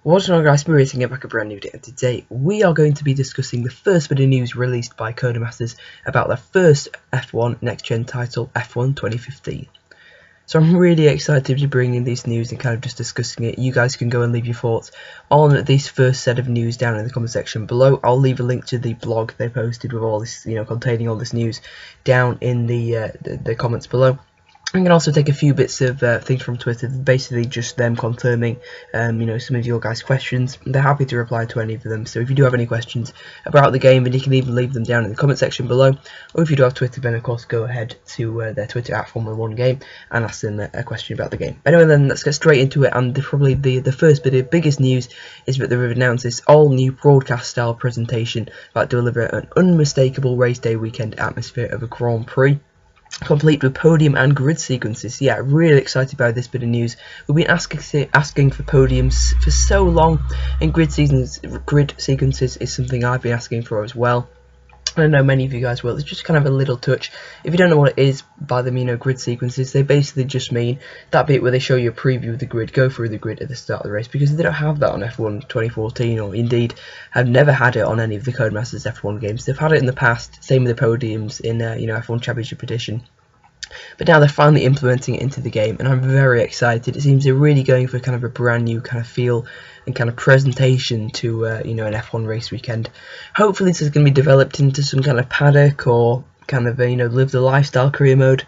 What's going on, guys? We're getting back a brand new day, and today we are going to be discussing the first bit of news released by Codemasters about their first F1 Next Gen title, F1 2015. So I'm really excited to be bringing this news and kind of just discussing it. You guys can go and leave your thoughts on this first set of news down in the comment section below. I'll leave a link to the blog they posted with all this, containing all this news down in the comments below. I'm going to also take a few bits of things from Twitter, basically just them confirming, some of your guys' questions. They're happy to reply to any of them, so if you do have any questions about the game, then you can even leave them down in the comment section below. Or if you do have Twitter, then of course go ahead to their Twitter at Formula1Game and ask them a question about the game. Anyway, then let's get straight into it, and probably the first bit of biggest news is that they've announced this all-new broadcast-style presentation that delivers an unmistakable race day weekend atmosphere of a Grand Prix, complete with podium and grid sequences. Yeah, really excited by this bit of news. We've been asking for podiums for so long, and grid sequences is something I've been asking for as well. I know many of you guys will. It's just kind of a little touch. If you don't know what it is by them, grid sequences, they basically just mean that bit where they show you a preview of the grid, go through the grid at the start of the race, because they don't have that on F1 2014, or indeed have never had it on any of the Codemasters F1 games. They've had it in the past, same with the podiums in F1 Championship Edition. But now they're finally implementing it into the game, and I'm very excited. It seems they're really going for kind of a brand new kind of feel and kind of presentation to an F1 race weekend. Hopefully this is going to be developed into some kind of paddock or kind of live the lifestyle career mode.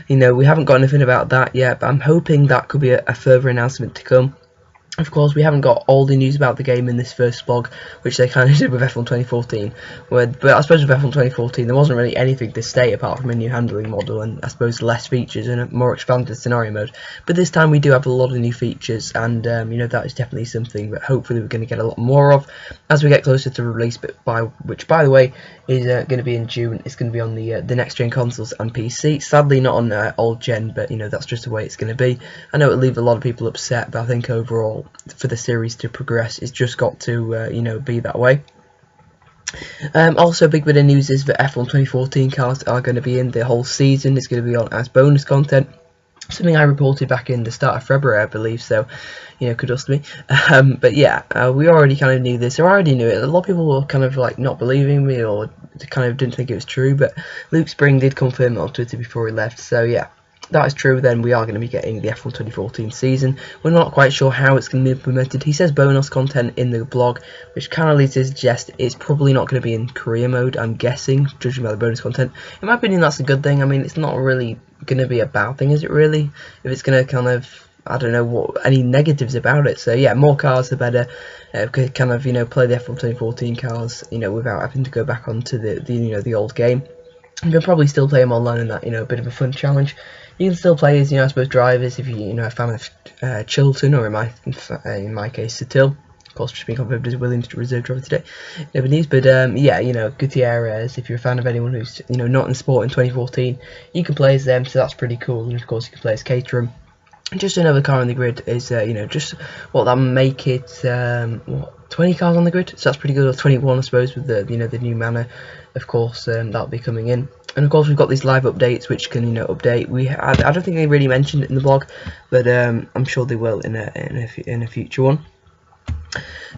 We haven't got anything about that yet, but I'm hoping that could be a further announcement to come. Of course, we haven't got all the news about the game in this first vlog, which they kind of did with F1 2014. But I suppose with F1 2014, there wasn't really anything to say apart from a new handling model and I suppose less features and a more expanded scenario mode. But this time we do have a lot of new features, and that is definitely something that hopefully we're going to get a lot more of as we get closer to release. But which, by the way, is going to be in June. It's going to be on the next gen consoles and PC. Sadly, not on old gen, but that's just the way it's going to be. I know it'll leave a lot of people upset, but I think overall, for the series to progress, it's just got to be that way. Also, a big bit of news is that F1 2014 cars are going to be in the whole season. It's going to be on as bonus content, something I reported back in the start of February, I believe, so kudos to me. But yeah, we already kind of knew this, or I already knew it. A lot of people were kind of like not believing me, or kind of didn't think it was true, but Luke Spring did confirm it on Twitter before he left, so yeah. That is true. Then we are going to be getting the F1 2014 season. We're not quite sure how it's going to be implemented. He says bonus content in the blog, which kind of leads to suggest it's probably not going to be in career mode, I'm guessing, judging by the bonus content. In my opinion, that's a good thing. I mean, it's not really going to be a bad thing, is it really? If it's going to kind of, I don't know what any negatives about it. So yeah, more cars the better. Kind of play the F1 2014 cars without having to go back onto the old game. You can probably still play them online in that a bit of a fun challenge. You can still play as I suppose drivers if you a fan of Chilton, or in my case Sutil. Of course, just being confirmed as Williams reserve driver today. Never news, but yeah, Gutierrez. If you're a fan of anyone who's not in sport in 2014, you can play as them. So that's pretty cool. And of course, you can play as Caterham. Just another car on the grid is just what that make it 20 cars on the grid, so that's pretty good, or 21 I suppose, with the the new manor, of course. That'll be coming in, and of course we've got these live updates which can update. I don't think they really mentioned it in the blog, but I'm sure they will in a future one.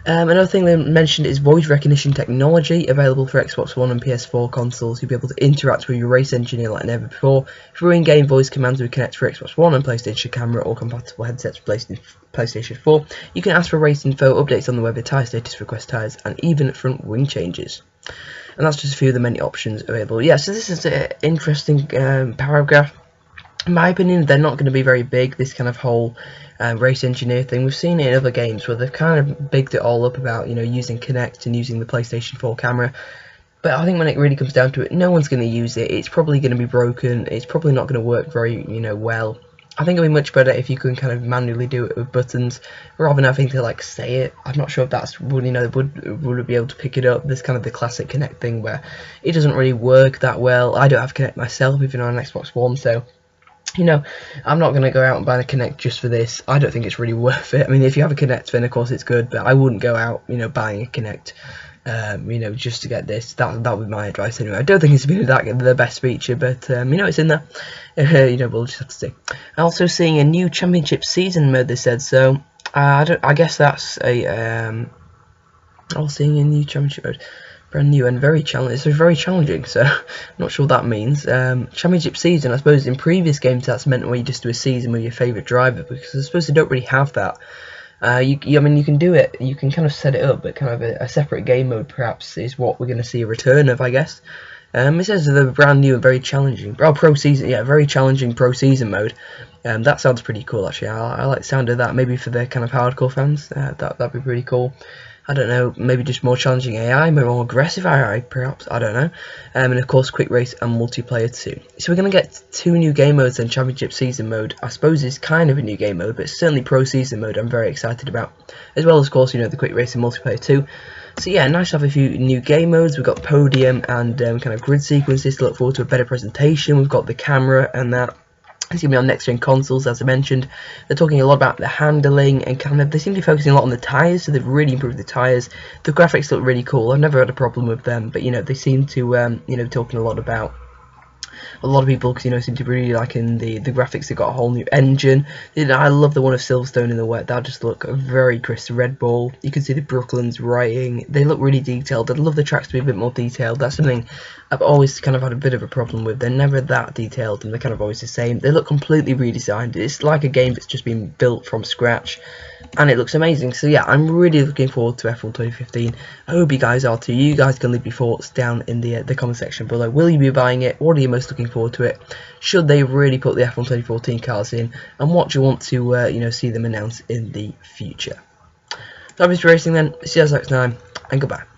Another thing they mentioned is voice recognition technology available for Xbox One and PS4 consoles. You'll be able to interact with your race engineer like never before. Through in-game voice commands would connect for Xbox One and PlayStation camera or compatible headsets placed in PlayStation 4. You can ask for race info, updates on the weather, tyre status, request tyres, and even front wing changes. And that's just a few of the many options available. Yeah, so this is an interesting paragraph. In my opinion, they're not going to be very big, this kind of whole race engineer thing. We've seen it in other games where they've kind of bigged it all up about using Kinect and using the PlayStation 4 camera. But I think when it really comes down to it, no one's going to use it. It's probably going to be broken. It's probably not going to work very well. I think it would be much better if you can kind of manually do it with buttons rather than having to like say it. I'm not sure if that's would it be able to pick it up. This kind of the classic Kinect thing where it doesn't really work that well. I don't have Kinect myself, even on an Xbox One, so I'm not going to go out and buy a Kinect just for this. I don't think it's really worth it. I mean, if you have a Kinect, then of course it's good, but I wouldn't go out, buying a Kinect, just to get this. That would be my advice anyway. I don't think it's been the best feature, but it's in there. We'll just have to see. Also seeing a new championship season mode, they said. So I guess that's a seeing a new championship mode, brand new and very challenging. It's very challenging, so I'm not sure what that means. Championship season, I suppose in previous games that's meant where you just do a season with your favourite driver, because I suppose they don't really have that. I mean, you can do it, you can kind of set it up, but kind of a separate game mode perhaps is what we're going to see a return of, I guess. It says the brand new and very challenging, pro season, yeah, very challenging pro season mode. That sounds pretty cool actually. I like the sound of that. Maybe for the kind of hardcore fans, that'd be pretty cool. I don't know, maybe just more challenging AI, more aggressive AI perhaps, I don't know. And of course quick race and multiplayer too. So we're going to get 2 new game modes and championship season mode. I suppose it's kind of a new game mode, but certainly pro season mode I'm very excited about. As well as, of course, you know, the quick race and multiplayer too. So yeah, nice to have a few new game modes. We've got podium and kind of grid sequences to look forward to a better presentation. We've got the camera and that. It's going to be on next-gen consoles, as I mentioned. They're talking a lot about the handling and kind of, they seem to be focusing a lot on the tyres, so they've really improved the tyres. The graphics look really cool. I've never had a problem with them, but, you know, they seem to, you know, talking a lot about, a lot of people, you know, seem to be really liking the graphics. They've got a whole new engine. You know, I love the one of Silverstone in the wet. That just look very crisp. Red Bull. You can see the Brooklyn's writing. They look really detailed. I'd love the tracks to be a bit more detailed. That's something I've always kind of had a bit of a problem with. They're never that detailed, and they're kind of always the same. They look completely redesigned. It's like a game that's just been built from scratch, and it looks amazing. So yeah, I'm really looking forward to F1 2015. I hope you guys are too. You guys can leave your thoughts down in the comment section below. Will you be buying it? What are you most looking forward to it? Should they really put the F1 2014 cars in? And what do you want to you know, see them announce in the future? So I've been racing then. See you guys next time, and goodbye.